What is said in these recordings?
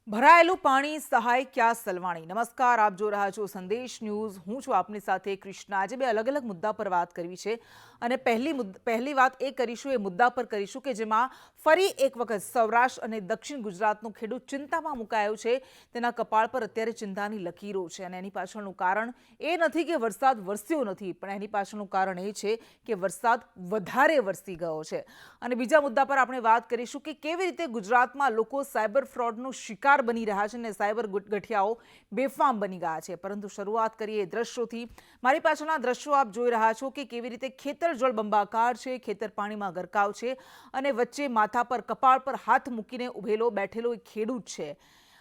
ભરાયેલું પાણી સહાય ક્યાં સલવાણી। નમસ્કાર, આપ જો રહ્યા છો સંદેશ ન્યૂઝ। હું છું આપની સાથે કૃષ્ણા। આજે બે અલગ અલગ મુદ્દા પર વાત કરવી છે અને પહેલી વાત એ કરીશું, એ મુદ્દા પર કરીશું કે જેમાં ફરી એક વખત સૌરાષ્ટ્ર અને દક્ષિણ ગુજરાતનો ખેડૂત ચિંતામાં મુકાયો છે। તેના કપાળ પર અત્યારે ચિંતાની લકીરો છે અને એની પાછળનું કારણ એ નથી કે વરસાદ વરસ્યો નથી, પણ એની પાછળનું કારણ એ છે કે વરસાદ વધારે વરસી ગયો છે। અને બીજા મુદ્દા પર આપણે વાત કરીશું કે કેવી રીતે ગુજરાતમાં લોકો સાયબર ફ્રોડનો શિકાર બની રહ્યા છે અને સાયબર ગઠિયાઓ બેફામ બની ગયા છે। પરંતુ શરૂઆત કરીએ દ્રશ્યોથી। મારી પાછળના દ્રશ્યો આપ જોઈ રહ્યા છો કે કેવી રીતે ખેતર જળબંબાકાર છે, ખેતર પાણીમાં ગરકાવ છે અને વચ્ચે માથા પર કપાળ પર હાથ મૂકીને ઉભેલો બેઠેલો એક ખેડૂત છે।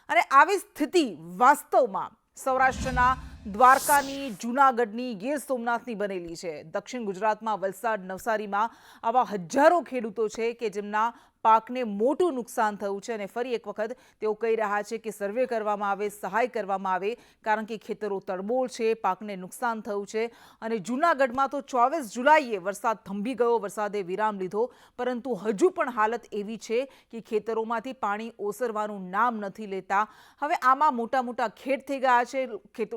અને આવી સ્થિતિ વાસ્તવમાં સૌરાષ્ટ્રના દ્વારકાની, જૂનાગઢની, ગીર સોમનાથની બનેલી છે। દક્ષિણ ગુજરાતમાં વલસાડ, નવસારીમાં આવા હજારો ખેડૂતો છે કે જેમના પાકને મોટું નુકસાન થયું છે અને ફરી એક વખત તેઓ કહી રહ્યા છે કે સર્વે કરવામાં આવે, સહાય કરવામાં આવે, કારણ કે ખેતરો તળબોળ છે, પાકને નુકસાન થયું છે। અને જૂનાગઢમાં તો 24 જુલાઈએ વરસાદ થંભી ગયો, વરસાદે વિરામ લીધો, પરંતુ હજુ પણ હાલત એવી છે કે ખેતરોમાંથી પાણી ઓસરવાનું નામ નથી લેતા। હવે આમાં મોટા મોટા ખેડ થઈ ગયા છે।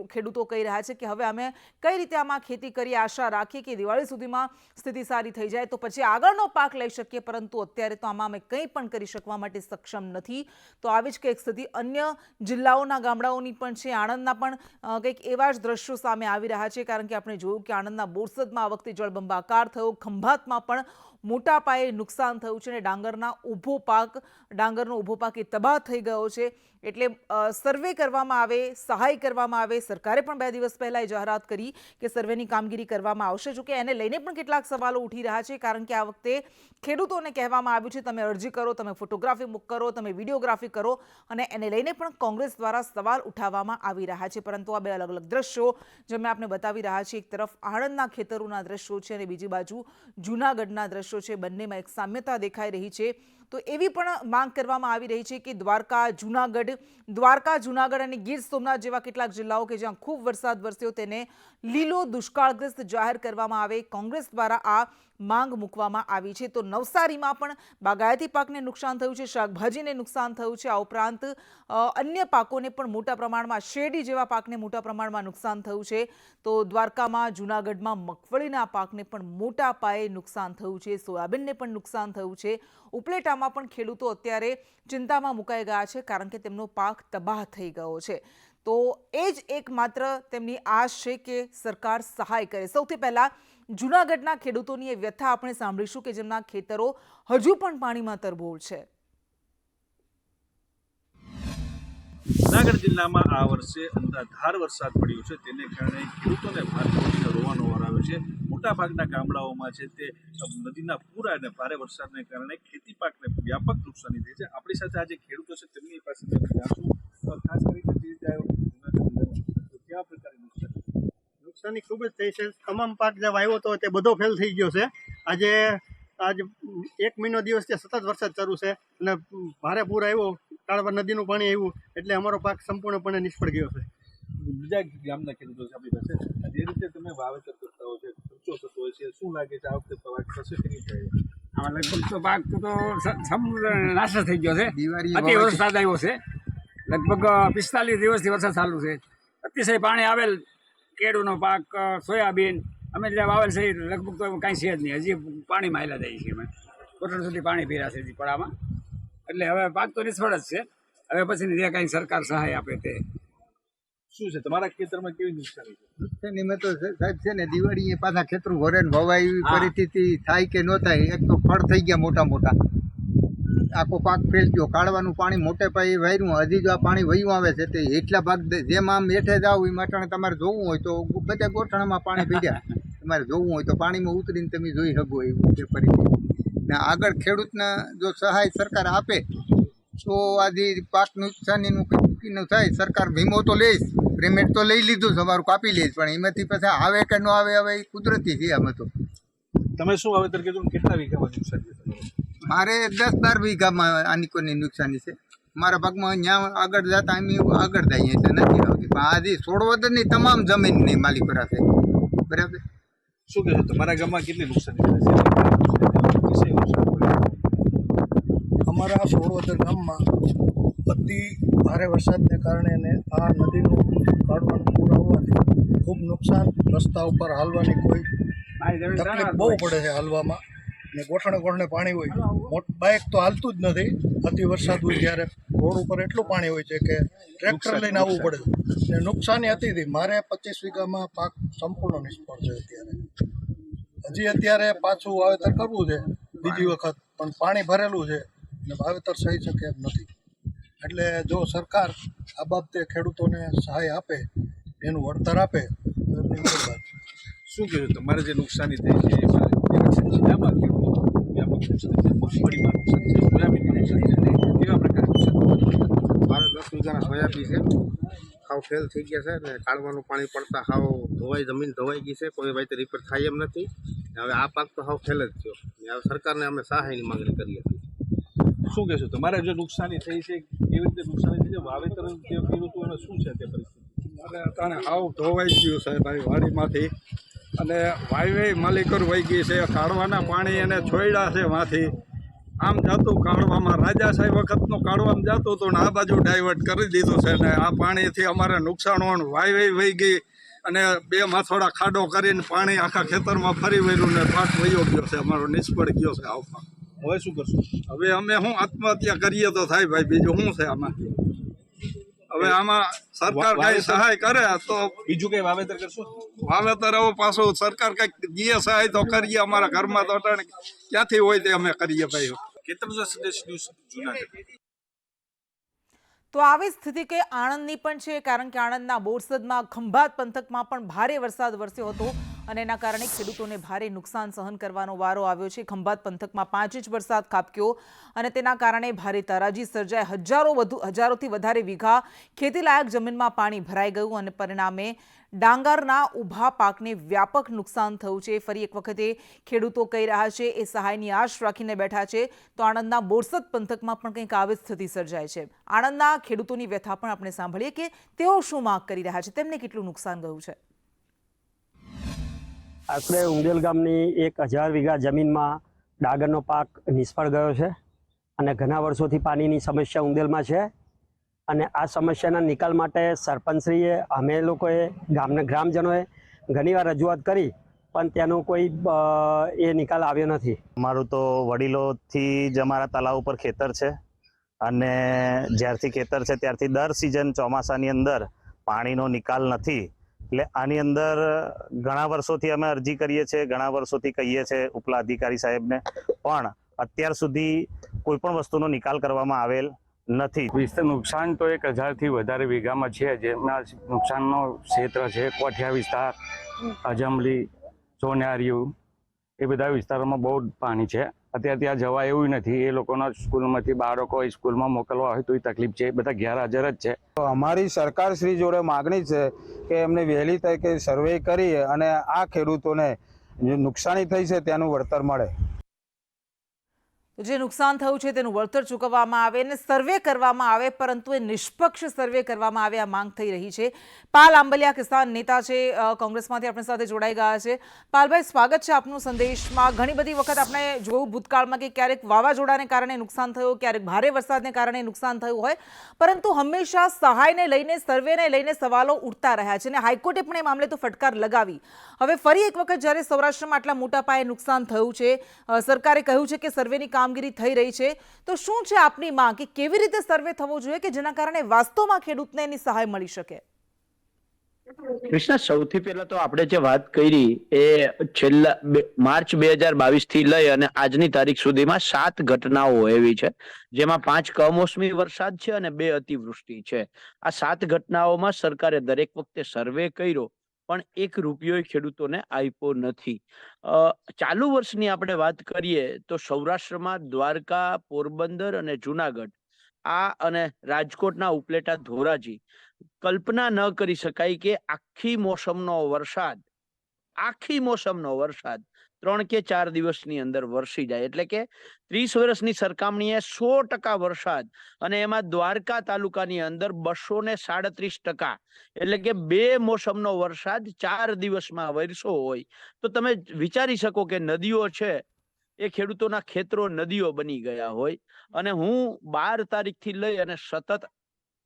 ખેડૂતો કહી રહ્યા છે કે હવે અમે કઈ રીતે આમાં ખેતી કરીએ, આશા રાખીએ કે દિવાળી સુધીમાં સ્થિતિ સારી થઈ જાય તો પછી આગળનો પાક લઈ શકીએ, પરંતુ અત્યારે તો આમાં અમે કંઈ પણ કરી શકવા માટે સક્ષમ નથી। તો આવી જ કંઈક સ્થિતિ અન્ય જિલ્લાઓના ગામડાઓની પણ છે। આણંદના પણ કંઈક એવા જ દ્રશ્યો સામે આવી રહ્યા છે, કારણ કે આપણે જોયું કે આણંદના બોરસદમાં આ વખતે જળબંબાકાર થયો, ખંભાતમાં પણ મોટા પાયે નુકસાન થયું છે અને ડાંગરનો ઊભો પાક એ તબાહ થઈ ગયો છે। એટલે સર્વે કરવામાં આવે, સહાય કરવામાં આવે। સરકારે પણ 2 દિવસ પહેલા એ જાહેરાત કરી કે સર્વેની કામગીરી કરવામાં આવશે। જોકે એને લઈને પણ કેટલાક સવાલો ઉઠી રહ્યા છે, કારણ કે આ વખતે ખેડૂતોને કહેવામાં આવ્યું છે તમે અરજી કરો, તમે ફોટોગ્રાફી બુક કરો, તમે વિડીયોગ્રાફી કરો, અને એને લઈને પણ કોંગ્રેસ દ્વારા સવાલ ઉઠાવવામાં આવી રહ્યા છે। પરંતુ આ બે અલગ અલગ દ્રશ્યો જે મેં આપને બતાવી રહ્યા છે, એક તરફ આણંદના ખેતરોના દ્રશ્યો છે અને બીજી બાજુ જૂનાગઢના દ્રશ્યો છે, બંનેમાં એક સામ્યતા દેખાઈ રહી છે। તો એવી પણ માંગ કરવામાં આવી રહી છે કે દ્વારકા, જૂનાગઢ અને ગીર સોમનાથ જેવા કેટલાક જિલ્લાઓ કે જ્યાં ખૂબ વરસાદ વરસ્યો તેને લીલો દુષ્કાળગ્રસ્ત જાહેર કરવામાં આવે। કોંગ્રેસ દ્વારા આ માંગ મૂકવામાં આવી છે। તો નવસારીમાં પણ બાગાયતી પાકને નુકસાન થયું છે, શાકભાજીને નુકસાન થયું છે, આ ઉપરાંત અન્ય પાકોને પણ મોટા પ્રમાણમાં, શેરડી જેવા પાકને મોટા પ્રમાણમાં નુકસાન થયું છે। તો દ્વારકામાં, જૂનાગઢમાં મગફળીના પાકને પણ મોટા પાયે નુકસાન થયું છે, સોયાબીનને પણ નુકસાન થયું છે। ઉપલેટામાં પણ ખેડૂતો અત્યારે ચિંતામાં મુકાઈ ગયા છે, કારણ કે તેમનો પાક તબાહ થઈ ગયો છે। તો એ જ એકમાત્ર તેમની આશ છે કે સરકાર સહાય કરે। સૌથી પહેલા જૂનાગઢના ખેડૂતોની એ વ્યથા આપણે સાંભળીશું કે જેમના ખેતરો હજુ પણ પાણીમાં તરબોળ છે। જૂનાગઢ જિલ્લામાં આ વર્ષે અનરાધાર વરસાદ પડ્યો છે, તેને કારણે ખેડૂતોને ભારે રોવાનો વાર આવ્યો છે। મોટાભાગના ગામડાઓમાં છે તે નદીના પૂર અને ભારે વરસાદને કારણે ખેતી પાકને વ્યાપક નુકસાની થઈ છે। આપણી સાથે આજે ખેડૂતો છે તેમની પાસે ખાસ કરીને કેવા પ્રકારની નુકસાની ખૂબ જ થઈ છે। તમામ પાક જે વાવ્યો હતો તે બધો ફેલ થઈ ગયો છે। આજે 1 મહિનો દિવસથી સતત વરસાદ ચાલુ છે અને ભારે પૂર આવ્યો, કાળવા નદીનું પાણી આવ્યું, એટલે અમારો પાક સંપૂર્ણપણે નિષ્ફળ ગયો છે। બીજા ગામના ખેડૂતો છે આપણી પાસે, જે રીતે તમે વાવેતર કરતા હોય છે, ખર્ચો થતો હોય છે, શું લાગે છે આ વખતે પાક થશે કે નહીં થાય? આમાં લગભગ તો પાક તો નાશ થઈ ગયો છે। અતિ વરસાદ આવ્યો છે, લગભગ 45 દિવસથી વરસાદ ચાલુ છે। અતિશય પાણી આવેલ કેળુનો પાક, સોયાબીન અમે જે વાવેલ છે લગભગ તો કાંઈ છે જ નહીં, હજી પાણીમાં આવેલા જાય છે। અમે ઘૂંટણ સુધી પાણી પીર્યા છે હજી પડામાં, એટલે હવે પાક તો નિષ્ફળ જ છે। હવે પછીની જે કાંઈ સરકાર સહાય આપે તે શું છે તમારા ખેતરમાં કેવી નુકસાની છે? નુકસાની મેં તો સાહેબ છે ને દિવાળીએ પાછા ખેતરું ભરે ને વવાય એવી પરિસ્થિતિ થાય કે ન થાય। એક તો ફળ થઈ ગયા મોટા મોટા, આખો પાક ફેલ ગયો, કાઢવાનું પાણી મોટે પાયે વાર્યું, હજી જો આ પાણી વયું આવે છે તે એટલા ભાગ જેમ આમ હેઠે જાવ એ માટે તમારે જોવું હોય તો બધા ગોઠણામાં પાણી પીડ્યા, તમારે જોવું હોય તો પાણીમાં ઉતરીને તમે જોઈ શકો એવું છે પરિસ્થિતિ। ને આગળ ખેડૂતને જો સહાય સરકાર આપે તો આજે પાક નુકસાનીનું કંઈક થાય। સરકાર વીમો તો લઈશ, પેમેન્ટ તો લઈ લીધું છે, અમારું કાપી લઈશ, પણ એમાંથી પછી આવે કે ન આવે હવે એ કુદરતી છે। આમાં તો તમે શું વાવેતર કીધું, કેટલા વીઘામાં નુકસાન છે તમારું? મારે 10-12 વીઘામાં આનીકોની નુકસાની છે। મારા ભાગમાં ત્યાં આગળ જતા અમે આગળ જઈએ એટલે નથી આવતી, પણ આજે સોળવદરની તમામ જમીનની માલિકોરા છે, બરાબર। શું કહેશો તમારા ગામમાં કેટલી નુકસાની થાય છે? અમારા સોળવદર ગામમાં બધી ભારે વરસાદને કારણે અને આ નદીનું કાઢવાનું પૂર આવવાથી ખૂબ નુકસાન, રસ્તા ઉપર હાલવાની કોઈ તકલીફ બહુ પડે છે હાલવામાં, ને ગોઠણે પાણી હોય, બાઇક તો હાલતું જ નથી. અતિ વરસાદ હોય ત્યારે રોડ ઉપર એટલું પાણી હોય છે કે ટ્રેક્ટર લઈને આવવું પડે છે, ને નુકસાની હતી હતી. મારે 25 વીઘામાં પાક સંપૂર્ણ નિષ્ફળ છે. અત્યારે પાછું વાવેતર કરવું છે બીજી વખત, પણ પાણી ભરેલું છે ને વાવેતર થઈ શકે એમ નથી. એટલે જો સરકાર આ બાબતે ખેડૂતોને સહાય આપે, એનું વળતર આપે તો એમની મહેરબાની. શું કહેવું તમારે જે નુકસાની થઈ છે એમાં જિલ્લામાં ખેડૂતો વ્યાપક નુકસાન છે, મગફળીમાં નુકસાન છે, સોયાબીનમાં નુકસાન છે, કેવા પ્રકારનું નુકસાન? મારે 10 વીઘાના સોયાબીન છે, હાવ ફેલ થઈ ગયા છે ને કાઢવાનું પાણી પડતા હાવ જમીન ધોવાઈ ગઈ છે. કોઈ વાતે રિપેર થાય એમ નથી. હવે આ પાક તો હાવ ફેલ જ થયો. હવે સરકારને અમે સહાયની માંગણી કરીએ છીએ. શું કહેશો તમારે જો નુકસાની થઈ છે, કેવી રીતે નુકસાની થઈ છે, વાવેતર જે ખેડૂતોને શું છે તે પરિસ્થિતિ? અને અત્યારે હાવ ધોવાઈ ગયું છે ભાઈ વાડીમાંથી, અને વાયવે માલિકર વહી ગઈ છે, કાઢવાના પાણી એને છોડ્યા છે માંથી. આમ જાતું કાઢવામાં રાજા સાહેબ વખતનું કાઢવામાં જતું હતું ને આ બાજુ ડાયવર્ટ કરી દીધું છે, ને આ પાણીથી અમારે નુકસાન હોવાનું. વાયવે વહી ગઈ અને 2 માથોડા ખાડો કરીને પાણી આખા ખેતરમાં ફરી વળ્યું ને પાક વયો ગયો છે, અમારો નિષ્ફળ ગયો છે આવવા. હવે શું કરશું? હવે અમે શું આત્મહત્યા કરીએ તો થાય ભાઈ, બીજું શું છે આમાં? હવે આમાં સરકાર કઈ સહાય કરે તો બીજું કઈ વાવેતર કરશું? વાવેતર હવે પાછું સરકાર કઈક જીએ સહાય તો કરીએ. અમારા ઘરમાં તો ક્યાંથી હોય તે અમે કરીએ ભાઈ. કેતન સંદેશ ન્યૂઝ જૂનાગઢ. તો આવી સ્થિતિ કે આણંદની પણ છે, કારણ કે આણંદના બોરસદમાં ખંભાત પંથકમાં પણ ભારે વરસાદ વરસ્યો હતો અને એના કારણે ખેડૂતોને ભારે નુકસાન સહન કરવાનો વારો આવ્યો છે. ખંભાત પંથકમાં 5 ઇંચ વરસાદ ખાબક્યો અને તેના કારણે ભારે તારાજી સર્જાય. હજારોથી વધારે વીઘા ખેતીલાયક જમીનમાં પાણી ભરાઈ ગયું અને પરિણામે ડાંગરના ઊભા પાકને વ્યાપક નુકસાન થયું છે. ફરી એક વખતે ખેડૂતો કહી રહ્યા છે એ સહાયની આશ રાખીને બેઠા છે. તો આણંદના બોરસદ પંથકમાં પણ કંઈક આવી સ્થિતિ સર્જાય છે. આણંદના ખેડૂતોની વ્યથા પણ આપણે સાંભળીએ કે તેઓ શું માંગ કરી રહ્યા છે, તેમને કેટલું નુકસાન ગયું છે. આશરે ઉંદેલ ગામની 1000 વીઘા જમીનમાં ડાંગરનો પાક નિષ્ફળ ગયો છે અને ઘણા વર્ષોથી પાણીની સમસ્યા ઉંદેલમાં છે. અને આ સમસ્યાના નિકાલ માટે સરપંચશ્રીએ, અમે લોકોએ, ગામના ગ્રામજનોએ ઘણીવાર રજૂઆત કરી, પણ તેનો કોઈ એ નિકાલ આવ્યો નથી. અમારું તો વડીલોથી જ અમારા તળાવ ઉપર ખેતર છે અને જ્યારથી ખેતર છે ત્યારથી દર સિઝન ચોમાસાની અંદર પાણીનો નિકાલ નથી. એટલે આની અંદર ઘણા વર્ષોથી અમે અરજી કરીએ છીએ, ઘણા વર્ષોથી કહીએ છીએ ઉપલા અધિકારી સાહેબને, પણ અત્યાર સુધી કોઈ પણ વસ્તુનો નિકાલ કરવામાં આવેલ નથી. નુકસાન તો 1000થી વધારે વીઘામાં છે, જેમાં નુકસાનનો ક્ષેત્ર છે કોઠિયા વિસ્તાર, અજમલી, સોનારિયું, એ બધા વિસ્તારોમાં બહુ પાણી છે. અત્યારે ત્યાં જવા એવું નથી. એ લોકોના સ્કૂલમાંથી બાળકો સ્કૂલમાં મોકલવા હોય તો એ તકલીફ છે. બધા ગેરહાજર જ છે. અમારી સરકાર શ્રી જોડે માગણી છે કે એમને વહેલી તકે સર્વે કરી અને આ ખેડૂતોને જે નુકસાની થઈ છે તેનું વળતર મળે. જે નુકસાન થયું છે તેનું વળતર ચૂકવવામાં આવે અને સર્વે કરવામાં આવે, પરંતુ એ નિષ્પક્ષ સર્વે કરવામાં આવે, આ માંગ થઈ રહી છે. પાલ આંબલિયા કિસાન નેતા છે, કોંગ્રેસમાંથી આપણી સાથે જોડાઈ ગયા છે. પાલભાઈ, સ્વાગત છે આપનું સંદેશમાં. ઘણી બધી વખત આપણે જોયું ભૂતકાળમાં કે ક્યારેક વાવાઝોડાને કારણે નુકસાન થયું, ક્યારેક ભારે વરસાદને કારણે નુકસાન થયું હોય, પરંતુ હંમેશા સહાયને લઈને, સર્વેને લઈને સવાલો ઉઠતા રહ્યા છે અને હાઈકોર્ટે પણ એ મામલે તો ફટકાર લગાવી. હવે ફરી એક વખત જ્યારે સૌરાષ્ટ્રમાં આટલા મોટા પાયે નુકસાન થયું છે, સરકારે કહ્યું છે કે સર્વેની કામગીરી થઈ રહી છે, તો શું છે આપની માંગ કે કેવી રીતે સર્વે થવો જોઈએ કે જેના કારણે વાસ્તવમાં ખેડૂતને એની સહાય મળી શકે? કૃષ્ણા, સૌથી પહેલા તો આપણે જે વાત કરી એ છેલ્લા માર્ચ 2022 થી લઈ અને આજની તારીખ સુધીમાં 7 ઘટનાઓ એવી છે જેમાં 5 કમોસમી વરસાદ છે અને 2 અતિવૃષ્ટિ છે. આ 7 ઘટનાઓમાં સરકારે દરેક વખતે સર્વે કર્યો, પણ 1 રૂપિયો ખેડૂતોને આપ્યો નથી. ચાલુ વર્ષની આપણે વાત કરીએ તો સૌરાષ્ટ્રમાં દ્વારકા, પોરબંદર અને જુનાગઢ, આ અને રાજકોટના ઉપલેટા, ધોરાજી, કલ્પના ન કરી શકાય કે આખી મોસમનો વરસાદ 3 કે 4 દિવસની અંદર વરસી જાય. એટલે કે 30 વર્ષની સરખામણીએ 100% વરસાદ, અને એમાં દ્વારકા તાલુકાની અંદર 237%, એટલે કે 2 મોસમનો વરસાદ 4 દિવસમાં વરસ્યો હોય તો તમે વિચારી શકો કે નદીઓ છે એ ખેડૂતોના ખેતરો નદીઓ બની ગયા હોય. અને હું 12 તારીખથી લઈ અને સતત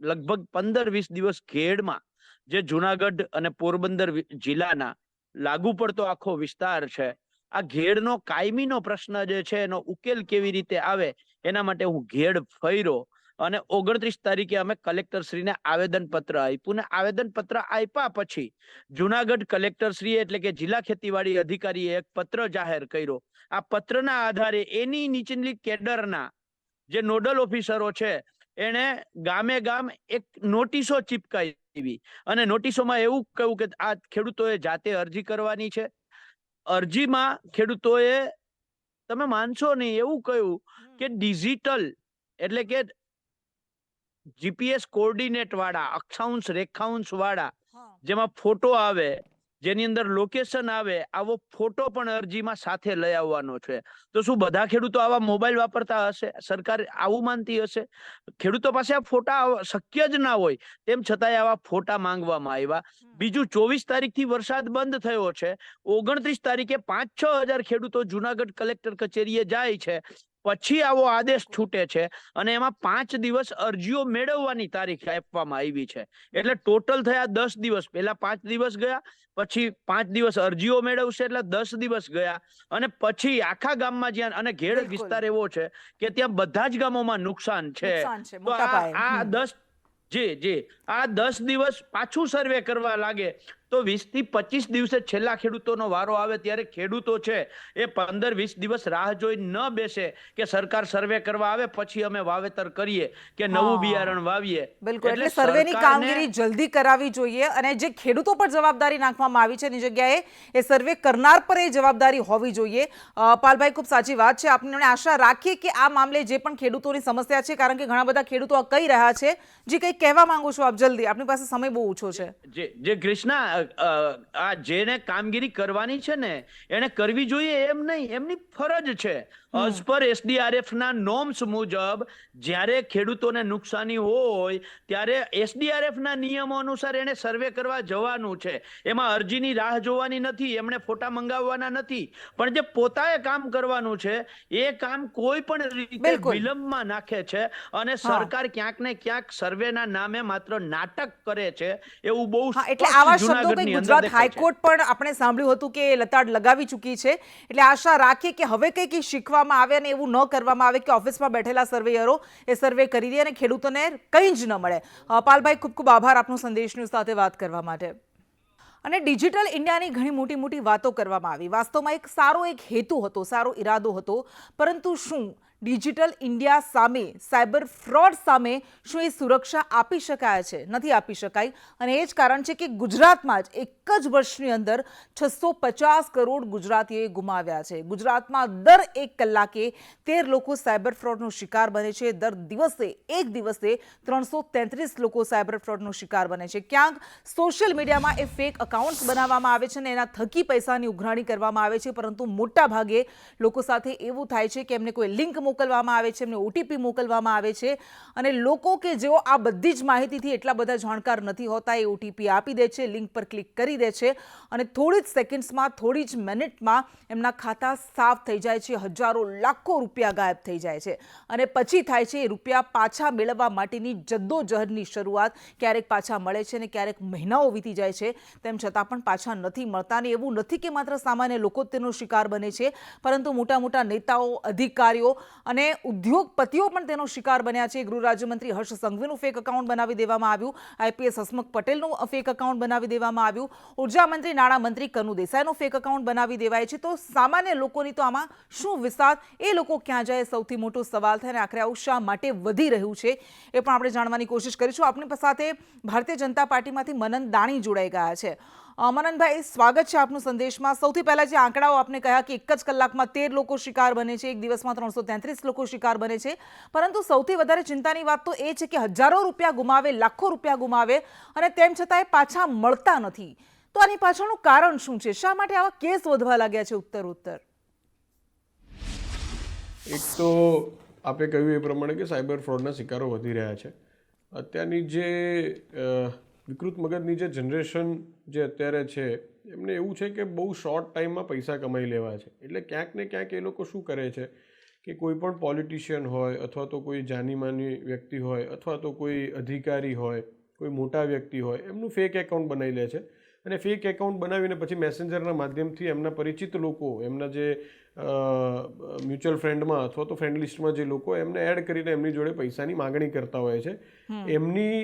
લગભગ 15-20 દિવસ ઘેડમાં, જે જુનાગઢ અને પોરબંદર જિલ્લાના લાગુ પડતો આખો વિસ્તાર છે, આ ઘેડનો કાયમીનો પ્રશ્ન જે છે એનો ઉકેલ કેવી રીતે આવે એના માટે હું ઘેડ ફર્યો અને 29 તારીખે અમે કલેક્ટરશ્રીને આવેદન પત્ર આપ્યું ને આવેદન પત્ર આપ્યા પછી જુનાગઢ કલેક્ટરશ્રીએ એટલે કે જિલ્લા ખેતીવાડી અધિકારીએ એક પત્ર જાહેર કર્યો. આ પત્રના આધારે એની નીચેની કેડરના જે નોડલ ઓફિસરો છે એને ગામે ગામ એક નોટિસો ચીપકાવી અને નોટિસોમાં એવું કહ્યું કે આ ખેડૂતોએ જાતે અરજી કરવાની છે. અરજીમાં ખેડૂતોએ, તમે માનશો નહીં, એવું કહ્યું કે ડિજિટલ એટલે કે જીપીએસ કોઓર્ડિનેટ વાળા, અક્ષાંશ રેખાંશ વાળા, જેમાં ફોટો આવે, જેની અંદર લોકેશન આવે, આવો ફોટો પણ અરજીમાં સાથે લઈ આવવાનો છે. તો શું બધા ખેડૂતો આવા મોબાઈલ વાપરતા હશે? સરકાર આવું માનતી હશે? ખેડૂતો પાસે આ ફોટા શક્ય જ ના હોય, તેમ છતાંય આવા ફોટા માંગવામાં આવ્યા. બીજું, 24 તારીખથી વરસાદ બંધ થયો છે. 29 તારીખે 5-6 હજાર ખેડૂતો જુનાગઢ કલેક્ટર કચેરીએ જાય છે, પછી આવો આદેશ છૂટે છે અને એમાં 5 દિવસ અરજીઓ મેળવવાની તારીખ આપવામાં આવી છે. એટલે ટોટલ થયા 10 દિવસ. પહેલા 5 દિવસ ગયા, પછી 5 દિવસ અરજીઓ મેળવશે એટલે 10 દિવસ ગયા, અને પછી આખા ગામમાં જ્યાં, અને ઘેડ વિસ્તાર એવો છે કે ત્યાં બધા જ ગામોમાં નુકસાન છે. તો આ 10 દિવસ પાછું સર્વે કરવા લાગે તો 20 થી 25 દિવસે છેલ્લા ખેડૂતોનો વારો આવે ત્યારે ખેડૂતો છે એ 15-20 દિવસ રાહ જોઈ ન બેસે કે સરકાર સર્વે કરવા આવે પછી અમે વાવેતર કરીએ કે નવું બિયારણ વાવીએ. બિલકુલ, એટલે સર્વેની કામગીરી જલ્દી કરાવવી જોઈએ અને જે ખેડૂતો પર જવાબદારી નાખવામાં આવી છે એની જગ્યાએ એ સર્વે કરનાર પર એ જવાબદારી હોવી જોઈએ. પાલભાઈ, ખૂબ સાચી વાત છે. આપણે આશા રાખીએ કે આ મામલે જે પણ ખેડૂતોની સમસ્યા છે, કારણ કે ઘણા બધા ખેડૂતો આ કહી રહ્યા છે, જે કંઈ કહેવા માંગુ છો આપ જલ્દી, આપણી પાસે સમય બહુ ઓછો છે. જે કૃષ્ણા, આ જેને કામગીરી કરવાની છે ને એને કરવી જોઈએ એમ નહીં, એમની ફરજ છે. એઝ પર એસડીઆરએફ ના નોર્મ્સ મુજબ જ્યારે ખેડૂતોને નુકસાની હોય ત્યારે એસડીઆરએફ ના નિયમો અનુસાર એને સર્વે કરવા જવાનું છે. એમાં અરજીની રાહ જોવાની નથી, એમણે ફોટા મંગાવવાના નથી, પણ જે પોતાએ કામ કરવાનું છે એ કામ કોઈ પણ રીતે વિલંબમાં નાખે છે અને સરકાર ક્યાંક ને ક્યાંક સર્વેના નામે માત્ર નાટક કરે છે એવું બહુ. એટલે આવા શબ્દો કંઈક ગુજરાત હાઈકોર્ટ પણ આપણે સાંભળ્યું હતું કે લતાડ લગાવી ચૂકી છે. એટલે આશા રાખીએ કે હવે કંઈક શીખવામાં આવે અને એવું ન કરવામાં આવે કે ઓફિસમાં બેઠેલા સર્વેયરો એ સર્વે કરી દે અને ખેડૂતોને કંઈ જ ન મળે. પાલભાઈ, ખૂબ ખૂબ આભાર આપનો સંદેશ ન્યૂઝ સાથે વાત કરવા માટે. અને ડિજિટલ ઇન્ડિયાની ઘણી મોટી મોટી વાતો કરવામાં આવી. વાસ્તવમાં એક હેતુ હતો, સારો ઈરાદો હતો, પરંતુ શું ડિજિટલ ઇન્ડિયા સામે, સાયબર ફ્રોડ સામે શું એ સુરક્ષા આપી શકાય છે? નથી આપી શકાય. અને એ જ કારણ છે કે ગુજરાતમાં જ એક જ વર્ષની અંદર 650 કરોડ ગુજરાતીઓએ ગુમાવ્યા છે. ગુજરાતમાં દર 1 કલાકે 13 લોકો સાયબર ફ્રોડનો શિકાર બને છે. દર દિવસે, એક દિવસે 333 લોકો સાયબર ફ્રોડનો શિકાર બને છે. ક્યાંક સોશિયલ મીડિયામાં એ ફેક અકાઉન્ટ્સ બનાવવામાં આવે છે અને એના થકી પૈસાની ઉઘરાણી કરવામાં આવે છે, પરંતુ મોટા ભાગે લોકો સાથે એવું થાય છે કે એમને કોઈ લિંક મોકલવામાં આવે છે, એમને ઓટીપી મોકલવામાં આવે છે અને લોકો કે જેઓ આ બધી જ માહિતીથી એટલા બધા જાણકાર નથી હોતા એ ઓટીપી આપી દે છે, લિંક પર ક્લિક કરી દે છે અને થોડી જ સેકન્ડ્સમાં, થોડી જ મિનિટમાં એમના ખાતા સાફ થઈ જાય છે. હજારો લાખો રૂપિયા ગાયબ થઈ જાય છે અને પછી થાય છે એ રૂપિયા પાછા મેળવવા માટેની જદ્દોજહદની શરૂઆત. ક્યારેક પાછા મળે છે અને ક્યારેક મહિનાઓ વીતી જાય છે, તેમ છતાં પણ પાછા નથી મળતા. અને એવું નથી કે માત્ર સામાન્ય લોકો તેનો શિકાર બને છે, પરંતુ મોટા મોટા નેતાઓ, અધિકારીઓ અને ઉદ્યોગપતિઓ પણ તેનો શિકાર બન્યા છે. ગૃહ રાજ્યમંત્રી હર્ષ સંઘવીનું ફેક એકાઉન્ટ બનાવી દેવામાં આવ્યું. આઈપીએસ હસમુખ પટેલનું ફેક એકાઉન્ટ બનાવી દેવામાં આવ્યું. ઉર્જા મંત્રી, નાણામંત્રી કનુ દેસાઈનું ફેક એકાઉન્ટ બનાવી દેવાય છે. તો સામાન્ય લોકોની તો આમાં શું વિસ્તાર, એ લોકો ક્યાં જાય, સૌથી મોટો સવાલ થાય. અને આખરે આવું શા માટે વધી રહ્યું છે એ પણ આપણે જાણવાની કોશિશ કરીશું. આપણી સાથે ભારતીય જનતા પાર્ટીમાંથી મનન દાણી જોડાઈ ગયા છે. મનનભાઈ, સ્વાગત છે આપનું સંદેશમાં. સૌથી પહેલા જે આંકડાઓ આપને કહ્યા કે એક જ કલાકમાં 13 લોકો શિકાર બને છે, એક દિવસમાં 333 લોકો શિકાર બને છે, પરંતુ સૌથી વધારે ચિંતાની વાત તો એ છે કે હજારો રૂપિયા ગુમાવે, લાખો રૂપિયા ગુમાવે અને તેમ છતાંય પાછા મળતા નથી. તો આની પાછળનું કારણ શું છે? શા માટે આવા કેસ વધવા લાગ્યા છે ઉત્તરોત્તર? એક તો આપે કહ્યું એ પ્રમાણે કે સાયબર ફ્રોડના શિકારો વધી રહ્યા છે. અત્યારની જે વિકૃત મગજની જે જનરેશન જે અત્યારે છે એમને એવું છે કે બહુ શોર્ટ ટાઈમમાં પૈસા કમાઈ લેવા છે. એટલે ક્યાંક ને ક્યાંક એ લોકો શું કરે છે કે કોઈ પણ પોલિટિશિયન હોય અથવા તો કોઈ જાની માની વ્યક્તિ હોય અથવા તો કોઈ અધિકારી હોય, કોઈ મોટા વ્યક્તિ હોય, એમનું ફેક એકાઉન્ટ બનાવી લે છે અને ફેક એકાઉન્ટ બનાવીને પછી મેસેન્જરના માધ્યમથી એમના પરિચિત લોકો, એમના જે મ્યુચ્યુઅલ ફ્રેન્ડમાં અથવા તો ફ્રેન્ડ લિસ્ટમાં જે લોકો એમને એડ કરીને એમની જોડે પૈસાની માગણી કરતા હોય છે. એમની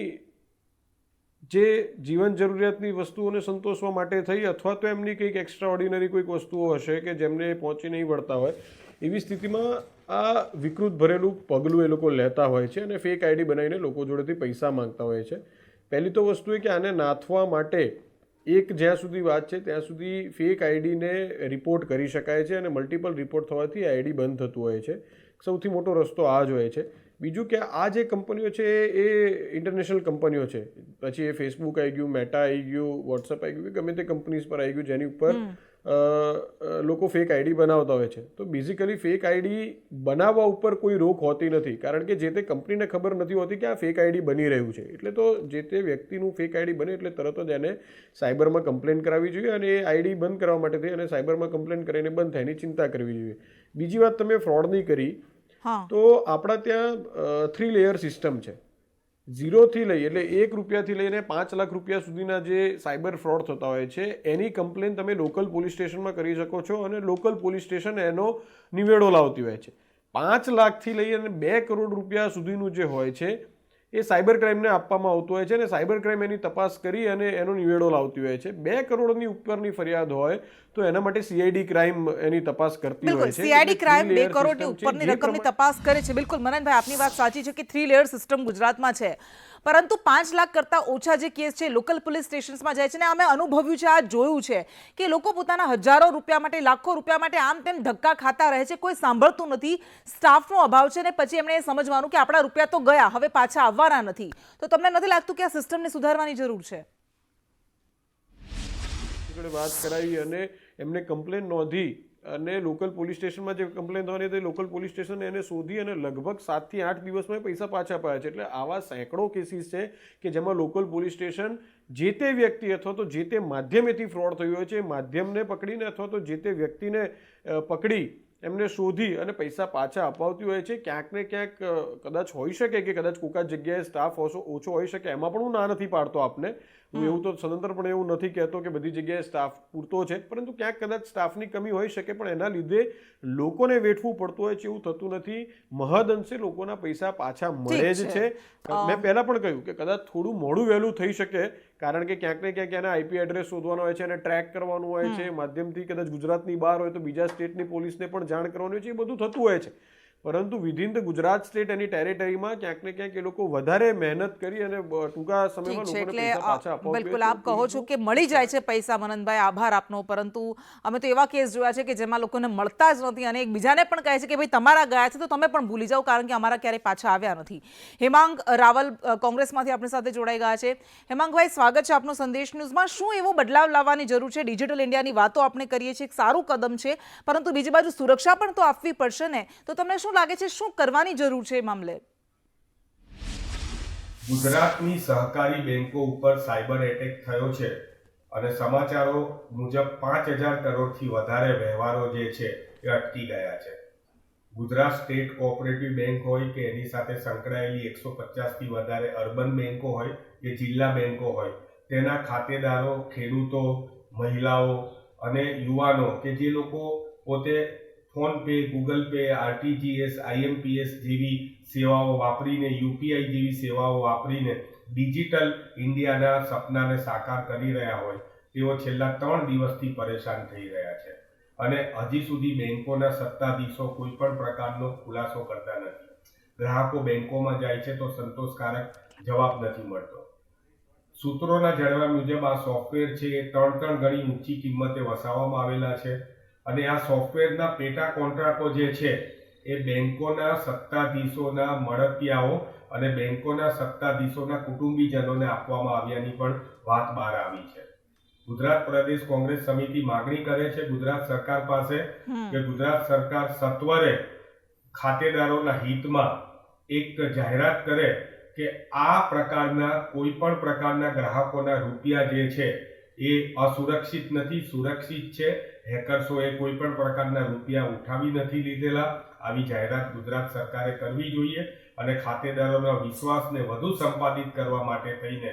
જે જીવન જરૂરિયાતની વસ્તુઓને સંતોષવા માટે થઈ અથવા તો એમની કંઈક એક્સ્ટ્રા ઓર્ડિનરી કોઈક વસ્તુઓ હશે કે જેમને પહોંચી નહીં વળતા હોય, એવી સ્થિતિમાં આ વિકૃત ભરેલું પગલું એ લોકો લેતા હોય છે અને ફેક આઈડી બનાવીને લોકો જોડેથી પૈસા માંગતા હોય છે. પહેલી તો વસ્તુ એ કે આને નાથવા માટે જ્યાં સુધી વાત છે ત્યાં સુધી ફેક આઈડીને રિપોર્ટ કરી શકાય છે અને મલ્ટિપલ રિપોર્ટ થવાથી આઈડી બંધ થતું હોય છે. સૌથી મોટો રસ્તો આ જ હોય છે. બીજું કે આ જે કંપનીઓ છે એ ઇન્ટરનેશનલ કંપનીઓ છે. પછી એ ફેસબુક આવી ગયું, મેટા આવી ગયું, વોટ્સઅપ આવી ગયું, ગમે તે કંપનીઝ પર આવી ગયું જેની ઉપર લોકો ફેક આઈડી બનાવતા હોય છે. તો બેઝિકલી ફેક આઈડી બનાવવા ઉપર કોઈ રોક હોતી નથી, કારણ કે જે તે કંપનીને ખબર નથી હોતી કે આ ફેક આઈડી બની રહ્યું છે. એટલે તો જે તે વ્યક્તિનું ફેક આઈડી બને એટલે તરત જ એને સાયબરમાં કમ્પ્લેન કરાવવી જોઈએ અને એ આઈડી બંધ કરવા માટે થઈ અને સાયબરમાં કમ્પ્લેન કરીને બંધ થાય એની ચિંતા કરવી જોઈએ. બીજી વાત તમે ફ્રોડની કરી, તો આપણા ત્યાં 3 લેયર સિસ્ટમ છે. 0થી લઈ એટલે 1 રૂપિયાથી લઈને 5 લાખ રૂપિયા સુધીના જે સાયબર ફ્રોડ થતા હોય છે એની કમ્પ્લેન તમે લોકલ પોલીસ સ્ટેશનમાં કરી શકો છો અને લોકલ પોલીસ સ્ટેશન એનો નિવેડો લાવતી હોય છે. 5 લાખથી લઈ અને 2 કરોડ રૂપિયા સુધીનું જે હોય છે એ સાયબર ક્રાઇમને આપવામાં આવતું હોય છે અને સાયબર ક્રાઇમ એની તપાસ કરી અને એનો નિવેડો લાવતી હોય છે. 2 કરોડની ઉપરની ફરિયાદ હોય તો એના માટે સીઆઈડી ક્રાઇમ એની તપાસ કરતી હોય છે. સીઆઈડી ક્રાઇમ 2 કરોડની ઉપરની રકમની તપાસ કરે છે. બિલકુલ મનનભાઈ, આપની વાત સાચી છે કે 3 લેયર સિસ્ટમ ગુજરાતમાં છે, પરંતુ 5 લાખ કરતાં ઓછા જે કેસ છે લોકલ પોલીસ સ્ટેશન્સમાં જાય છે ને અમે અનુભવ્યું છે, આ જોયું છે કે લોકો પોતાના હજારો રૂપિયા માટે, લાખો રૂપિયા માટે આમ તેમ ધક્કા ખાતા રહે છે, કોઈ સાંભળતું નથી, સ્ટાફનો અભાવ છે ને પછી એમણે એ સમજવાનું કે આપણા રૂપિયા તો ગયા, હવે પાછા આવવાના નથી. તો તમને નથી લાગતું કે આ સિસ્ટમને સુધારવાની જરૂર છે? વાત કરાવી અને એમને કમ્પ્લેન નોંધી અને લોકલ પોલીસ સ્ટેશનમાં જે કમ્પ્લેન થવાની હતી લોકલ પોલીસ સ્ટેશન એને શોધી અને લગભગ 7 થી 8 દિવસમાં પૈસા પાછા પાડ્યા છે. એટલે આવા સેંકડો કેસીસ છે કે જેમાં લોકલ પોલીસ સ્ટેશન જે તે વ્યક્તિ અથવા તો જે તે માધ્યમેથી ફ્રોડ થયું હોય છે માધ્યમને પકડીને અથવા તો જે તે વ્યક્તિને પકડી એમને શોધી અને પૈસા પાછા અપાવતી હોય છે. ક્યાંક ને ક્યાંક કદાચ હોઈ શકે કે કદાચ કોઈક જગ્યાએ સ્ટાફ ઓછો હોઈ શકે, એમાં પણ હું ના નથી પાડતો આપને, હું એવું તો સદંતર પણ એવું નથી કહેતો કે બધી જગ્યાએ સ્ટાફ પૂરતો છે, પરંતુ ક્યાંક કદાચ સ્ટાફની કમી હોઈ શકે પણ એના લીધે લોકોને વેઠવું પડતું હોય છે, એવું થતું નથી. મહદ અંશે લોકોના પૈસા પાછા મળે જ છે. મેં પહેલા પણ કહ્યું કે કદાચ થોડું મોડું વહેલું થઈ શકે, કારણ કે ક્યાંક ને ક્યાંક એના આઈપી એડ્રેસ શોધવાનો હોય છે અને ટ્રેક કરવાનું હોય છે માધ્યમથી, કદાચ ગુજરાતની બહાર હોય તો બીજા સ્ટેટની પોલીસને પણ જાણ કરવાની હોય છે, એ બધું થતું હોય છે. પરંતુ વિધિન ધ ગુજરાત સ્ટેટ એની ટેરેટરીમાં ક્યાંક ને ક્યાંક એ લોકો વધારે મહેનત કરી અને ટૂંકા સમયમાં લોકોને પૈસા પાછા આપવા. બિલકુલ આપ કહો છો કે મળી જાય છે પૈસા, મનનભાઈ આભાર આપનો, પરંતુ અમે તો એવા કેસ જોયા છે કે જેમાં લોકોને મળતા જ નથી અને એકબીજાને પણ કહે છે કે ભાઈ તમારા ગયા છે તો તમે પણ ભૂલી જાઓ કારણ કે અમારા ક્યારેય પાછા આવ્યા નથી. હેમાંગ રાવલ કોંગ્રેસમાંથી આપણી સાથે જોડાઈ ગયા છે. હેમાંગભાઈ, સ્વાગત છે આપનો સંદેશ ન્યૂઝમાં. શું એવો બદલાવ લાવવાની જરૂર છે? ડિજિટલ ઇન્ડિયાની વાતો આપણે કરીએ છીએ, એક સારું કદમ છે, પરંતુ બીજી બાજુ સુરક્ષા પણ તો આપવી પડશે ને. તો તમને શું લાગે છે શું કરવાની જરૂર છે એ મામલે? ગુજરાતની સહકારી બેંકો ઉપર સાયબર એટેક થયો છે અને સમાચારો મુજબ 5000 કરોડથી વધારે વ્યવહારો જે છે એ અટકી ગયા છે. ગુજરાત સ્ટેટ કોઓપરેટિવ બેંક હોય કે એની સાથે સંકળાયેલી 150થી વધારે અર્બન બેંકો હોય કે જિલ્લા બેંકો હોય, તેના ખાતેદારો, ખેડૂતો, મહિલાઓ અને યુવાનો કે જે લોકો પોતે PhonePe, Google pay, RTGS, IMPS જેવી સેવાઓ વાપરીને, યુપીઆઈ જેવી સેવાઓ વાપરીને ડિજિટલ ઇન્ડિયાના સપનાને સાકાર કરી રહ્યા હોય, તેઓ છેલ્લા 3 દિવસથી પરેશાન થઈ રહ્યા છે અને હજી સુધી બેંકોના સત્તાધીશો કોઈ પણ પ્રકારનો ખુલાસો કરતા નથી. ગ્રાહકો બેંકોમાં જાય છે તો સંતોષકારક જવાબ નથી મળતો. સૂત્રોના જણાવ્યા મુજબ આ સોફ્ટવેર છે એ 3 ગણી ઊંચી કિંમતે વસાવવામાં આવેલા છે અને આ સોફ્ટવેરના પેટા કોન્ટ્રાક્ટો જે છે એ બેંકોના સત્તાધીશોના મળતિયાઓ અને બેંકોના સત્તાધીશોના કુટુંબીજનોને આપવામાં આવ્યાની પણ વાત બહાર આવી છે. ગુજરાત પ્રદેશ કોંગ્રેસ સમિતિ માગણી કરે છે ગુજરાત સરકાર પાસે કે ગુજરાત સરકાર સત્વરે ખાતેદારોના હિતમાં એક જાહેરાત કરે કે આ પ્રકારના કોઈ પણ પ્રકારના ગ્રાહકોના રૂપિયા જે છે એ અસુરક્ષિત નથી, સુરક્ષિત છે. હેકર્સોએ કોઈ પણ પ્રકારના રૂપિયા ઉઠાવી નથી લીધેલા આવી જાહેરાત ગુજરાત સરકારે કરવી જોઈએ અને ખાતેદારોના વિશ્વાસને વધુ સંપાદિત કરવા માટે થઈને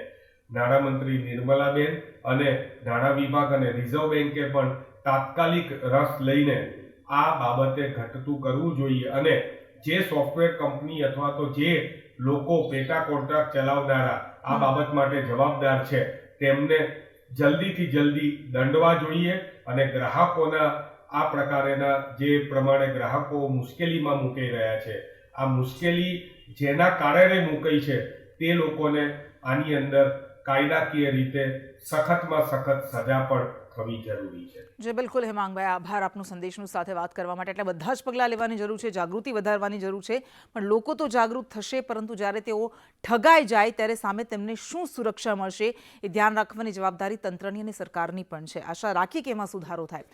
નાણામંત્રી નિર્મલાબેન અને નાણાં વિભાગ અને રિઝર્વ બેન્કે પણ તાત્કાલિક રસ લઈને આ બાબતે ઘટતું કરવું જોઈએ અને જે સોફ્ટવેર કંપની અથવા તો જે લોકો પેટા કોન્ટ્રાક્ટ ચલાવનારા આ બાબત માટે જવાબદાર છે તેમને જલ્દીથી જલ્દી દંડવા જોઈએ અને ગ્રાહકોના આ પ્રકારેના જે પ્રમાણે ગ્રાહકો મુશ્કેલીમાં મુકાઈ રહ્યા છે આ મુશ્કેલી જેના કારણે મુકાઈ છે તે લોકોને આની અંદર કાયદાકીય રીતે સખતમાં સખત સજા પણ થવી જરૂરી છે. જે બિલકુલ હેમાંગભાઈ, આભાર આપનો સંદેશનું સાથે વાત કરવા માટે. એટલે બધા જ પગલાં લેવાની જરૂર છે, જાગૃતિ વધારવાની જરૂર છે, પણ લોકો તો જાગૃત થશે, પરંતુ જ્યારે તેઓ ઠગાઈ જાય ત્યારે સામે તેમને શું સુરક્ષા મળશે એ ધ્યાન રાખવાની જવાબદારી તંત્રની અને સરકારની પણ છે. આશા રાખી કે એમાં સુધારો થાય.